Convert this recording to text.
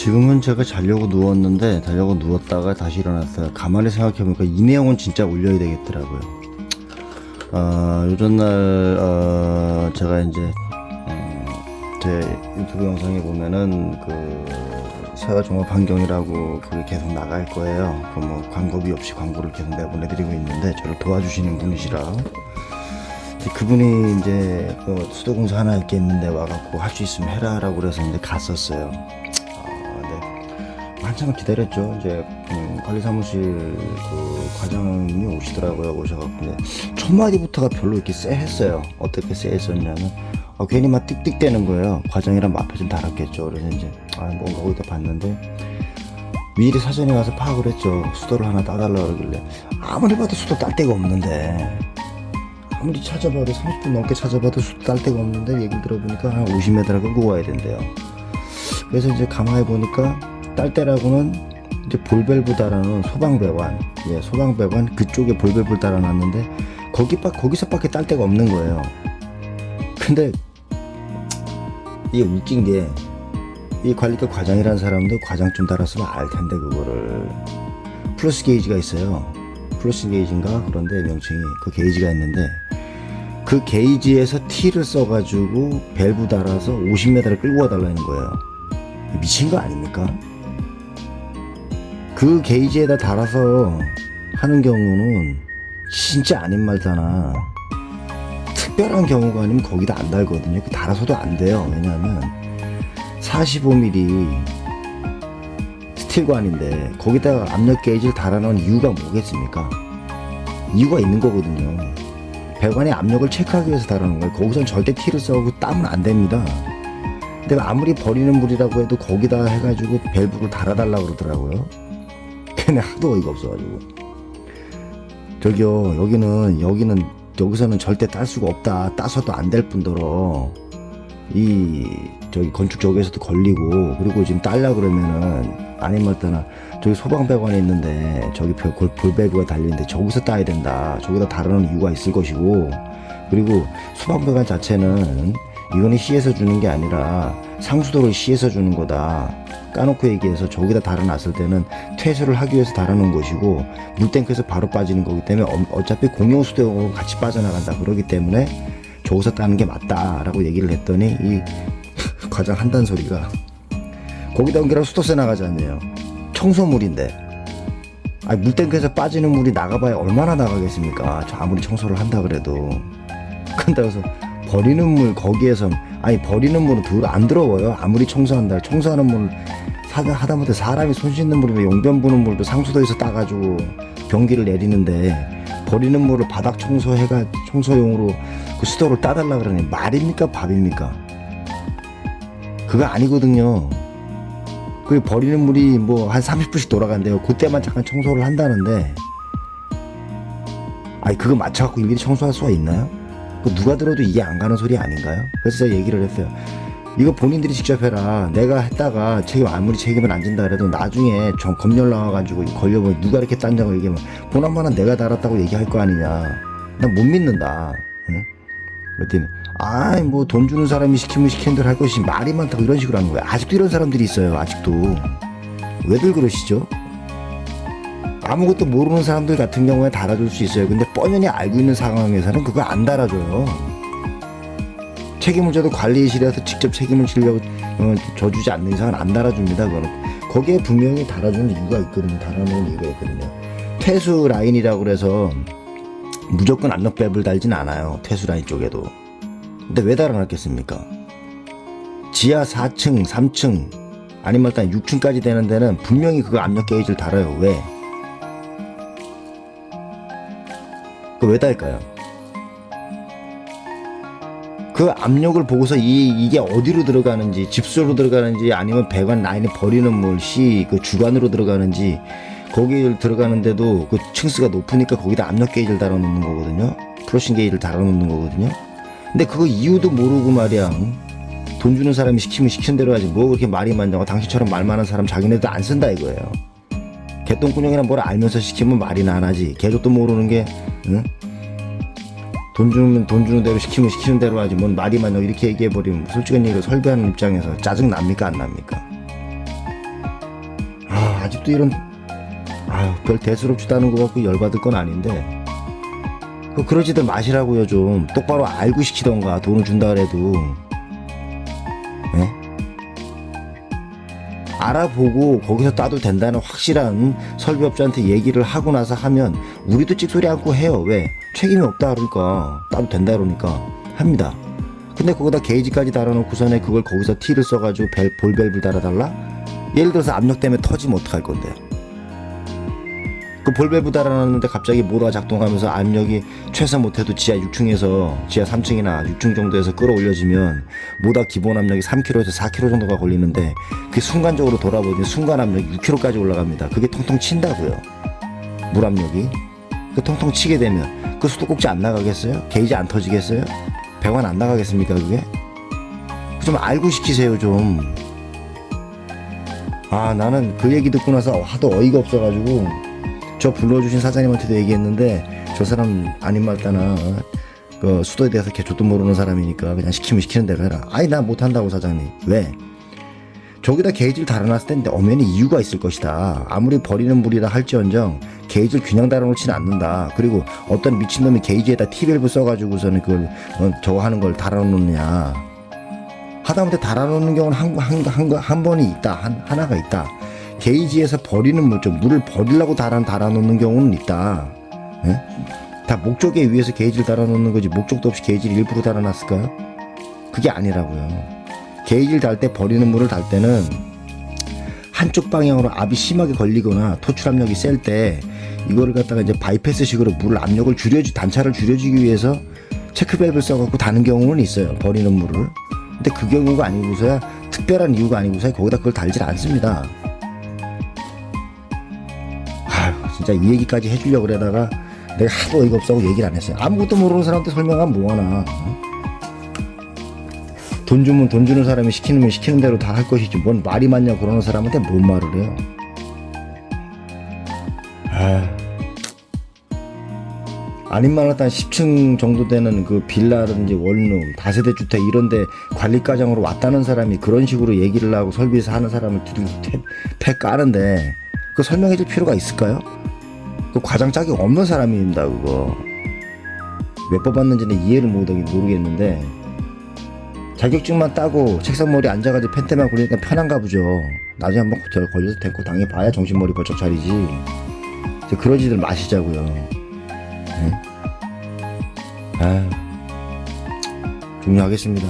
지금은 제가 자려고 누웠다가 다시 일어났어요. 가만히 생각해보니까 이 내용은 진짜 올려야 되겠더라고요. 요전날 제가 이제 제 유튜브 영상에 보면은 그 사회종합환경이라고 그게 계속 나갈 거예요. 그 뭐 광고비 없이 광고를 계속 내보내드리고 있는데 저를 도와주시는 분이시라 그분이 이제 그 수도공사 하나 할게 있는데 와갖고 할 수 있으면 해라라고 그래서 이제 갔었어요. 한참을 기다렸죠. 이제 관리사무실 그 과장님이 오시더라고요. 오셔갖고 근데 첫 마디부터가 별로 이렇게 쎄했어요. 어떻게 쎄했었냐면 괜히 막 띡띡대는 거예요. 과장이랑 앞에 좀 달았겠죠. 그래서 이제 뭔가 거기다 봤는데 미리 사전에 가서 파악을 했죠. 수도를 하나 따달라 그러길래 아무리 봐도 수도 딸 데가 없는데 아무리 찾아봐도 30분 넘게 찾아봐도 수도 딸 데가 없는데 얘기를 들어보니까 한 50m를 끌고 가야 된대요. 그래서 이제 가만히 보니까 딸 때라고는 이제 볼밸브 달아놓은 소방배관, 소방배관 그쪽에 볼밸브를 달아놨는데 거기서밖에 딸 데가 없는 거예요. 근데 이게 웃긴 게 이 관리과 과장이라는 사람도 과장 좀 달았으면 알 텐데 그거를 플러스 게이지가 있어요. 플러스 게이지인가 그런데 명칭이 그 게이지가 있는데 그 게이지에서 T를 써가지고 밸브 달아서 50m를 끌고 와달라는 거예요. 미친 거 아닙니까? 그 게이지에다 달아서 하는 경우는 진짜 아닌 말잖아. 특별한 경우가 아니면 거기다 안 달거든요. 그 달아서도 안 돼요. 왜냐하면 45mm 스틸관인데 거기다가 압력 게이지를 달아놓은 이유가 뭐겠습니까? 이유가 있는 거거든요. 배관의 압력을 체크하기 위해서 달아놓은 거예요. 거기선 절대 T를 써고 따면 안 됩니다. 근데 아무리 버리는 물이라고 해도 거기다 해가지고 밸브를 달아달라고 그러더라고요. 걔네 하도 어이가 없어가지고 저기요 여기서는 절대 딸 수가 없다. 따서도 안 될 뿐더러 저기 건축 쪽에서도 걸리고 그리고 지금 딸라 그러면은 아닌 말따나 저기 소방배관에 있는데 저기 볼밸브가 달리는데 저기서 따야 된다. 저기다 다루는 이유가 있을 것이고 그리고 소방배관 자체는 이거는 시에서 주는 게 아니라 상수도를 시에서 주는 거다. 까놓고 얘기해서 저기다 달아놨을 때는 퇴수를 하기 위해서 달아놓은 것이고 물탱크에서 바로 빠지는 거기 때문에 어차피 공용수도용으로 같이 빠져나간다. 그러기 때문에 저기서 따는 게 맞다라고 얘기를 했더니 이 과장 한단 소리가 거기다 옮기라고 수도세 나가지 않네요. 청소물인데 물탱크에서 빠지는 물이 나가봐야 얼마나 나가겠습니까? 저 아무리 청소를 한다 그래도. 근데 그래서 버리는 물 거기에서 버리는 물은 안 들어와요. 아무리 청소한다. 청소하는 물 하다못해 사람이 손 씻는 물이나 용변 부는 물도 상수도에서 따가지고 변기를 내리는데 버리는 물을 바닥 청소용으로 그 수도를 따달라 그러니 말입니까 밥입니까? 그거 아니거든요. 그 버리는 물이 뭐 한 30분씩 돌아간대요. 그때만 잠깐 청소를 한다는데 그거 맞춰갖고 일일이 청소할 수가 있나요? 누가 들어도 이게 안 가는 소리 아닌가요? 그래서 제가 얘기를 했어요. 이거 본인들이 직접 해라. 내가 했다가 아무리 책임을 안 진다 그래도 나중에 검열 나와가지고 걸려보면 누가 이렇게 딴다고 얘기하면 보나마나 내가 달았다고 얘기할 거 아니냐. 난 못 믿는다. 응? 그랬더니 뭐 돈 주는 사람이 시키면 시키는 대로 할 것이 말이 많다고 이런 식으로 하는 거야. 아직도 이런 사람들이 있어요. 아직도. 왜들 그러시죠? 아무것도 모르는 사람들 같은 경우에 달아줄 수 있어요. 근데 뻔히 알고 있는 상황에서는 그거 안 달아줘요. 책임을 져도 관리실에서 직접 책임을 지려고 져주지 않는 이상은 안 달아줍니다. 그거는. 거기에 분명히 달아주는 이유가 있거든요. 달아놓은 이유가 있거든요. 퇴수 라인이라고 그래서 무조건 압력 밸브를 달진 않아요. 퇴수 라인 쪽에도. 근데 왜 달아놨겠습니까? 지하 4층, 3층 아니면 일단 6층까지 되는 데는 분명히 그거 압력 게이지를 달아요. 왜? 그거 왜 달까요? 그 압력을 보고서 이게 어디로 들어가는지 집수로 들어가는지 아니면 배관 라인에 버리는 물 그 주관으로 들어가는지 거기 들어가는데도 그 층수가 높으니까 거기다 압력 게이지를 달아놓는 거거든요. 플러싱 게이지를 달아놓는 거거든요. 근데 그거 이유도 모르고 말이야. 돈 주는 사람이 시키면 시키는 대로 하지 뭐 그렇게 말이 많냐고. 당신처럼 말 많은 사람 자기네도 안 쓴다 이거예요. 개똥꾸녕이나 뭘 알면서 시키면 말이나 안 하지. 개족도 모르는 게 응? 돈 주는 대로 시키면 시키는 대로 하지 뭔 말이 많냐고 이렇게 얘기해버리면 솔직한 얘기로 설계하는 입장에서 짜증 납니까 안 납니까? 아직도 이런 별 대수롭지도 않은 것 같고 열받을 건 아닌데 그러지들 마시라고요. 좀 똑바로 알고 시키던가. 돈을 준다 그래도 예? 알아보고 거기서 따도 된다는 확실한 설비업자한테 얘기를 하고 나서 하면 우리도 찍소리 않고 해요. 왜? 책임이 없다 그러니까. 따도 된다 그러니까 합니다. 근데 거기다 게이지까지 달아놓고서는 그걸 거기서 T를 써가지고 볼밸브 달아달라? 예를 들어서 압력 때문에 터지면 어떡할 건데? 그 볼밸브 달아놨는데 갑자기 모터가 작동하면서 압력이 최소 못해도 지하 6층에서 지하 3층이나 6층 정도에서 끌어올려지면 모터 기본 압력이 3kg에서 4kg 정도가 걸리는데 그 순간적으로 돌아보니 순간 압력이 6kg까지 올라갑니다. 그게 통통 친다고요. 물 압력이. 그 통통 치게 되면 그 수도꼭지 안 나가겠어요? 게이지 안 터지겠어요? 배관 안 나가겠습니까 그게? 좀 알고 시키세요 좀. 나는 그 얘기 듣고 나서 하도 어이가 없어가지고 저 불러주신 사장님한테도 얘기했는데 저 사람 아닌 말따나 그 수도에 대해서 개초도 모르는 사람이니까 그냥 시키면 시키는 대로 해라. 아니 나 못한다고 사장님. 왜? 저기다 게이지를 달아놨을 텐데 엄연히 이유가 있을 것이다. 아무리 버리는 물이라 할지언정 게이지를 그냥 달아놓지는 않는다. 그리고 어떤 미친놈이 게이지에다 T밸브 써가지고서는 그걸 저거 하는 걸 달아놓느냐. 하다못해 달아놓는 경우는 한 번이 있다. 하나가 있다. 게이지에서 버리는 물, 물을 버리려고 달아놓는 경우는 있다. 예? 다 목적에 의해서 게이지를 달아놓는 거지 목적도 없이 게이지를 일부러 달아놨을까요? 그게 아니라고요. 게이지를 달 때 버리는 물을 달 때는 한쪽 방향으로 압이 심하게 걸리거나 토출 압력이 셀 때 이거를 갖다가 이제 바이패스식으로 물 압력을 단차를 줄여주기 위해서 체크밸브를 써갖고 다는 경우는 있어요. 버리는 물을. 근데 그 경우가 아니고서야 특별한 이유가 아니고서야 거기다 그걸 달질 않습니다. 진짜 이 얘기까지 해주려고 그러다가 내가 하도 어이가 없어서 얘기를 안 했어요. 아무것도 모르는 사람한테 설명하면 뭐하나. 돈 주면 돈 주는 사람이 시키는 대로 다 할 것이지 뭔 말이 많냐 그러는 사람한테 뭔 말을 해요. 아닌 말 하다 10층 정도 되는 그 빌라든지 원룸 다세대 주택 이런데 관리과장으로 왔다는 사람이 그런 식으로 얘기를 하고 설비에서 하는 사람을 패 까는데 그거 설명해 줄 필요가 있을까요? 그 과장 자격 없는 사람입니다. 그거 왜 뽑았는지는 이해를 모르겠는데 자격증만 따고 책상머리에 앉아가지고 펜트만 굴리니까 편한가 보죠. 나중에 한번 걸려서 데리고 당해봐야 정신머리 벌쩍 차리지. 그러지들 마시자고요. 네? 종료하겠습니다.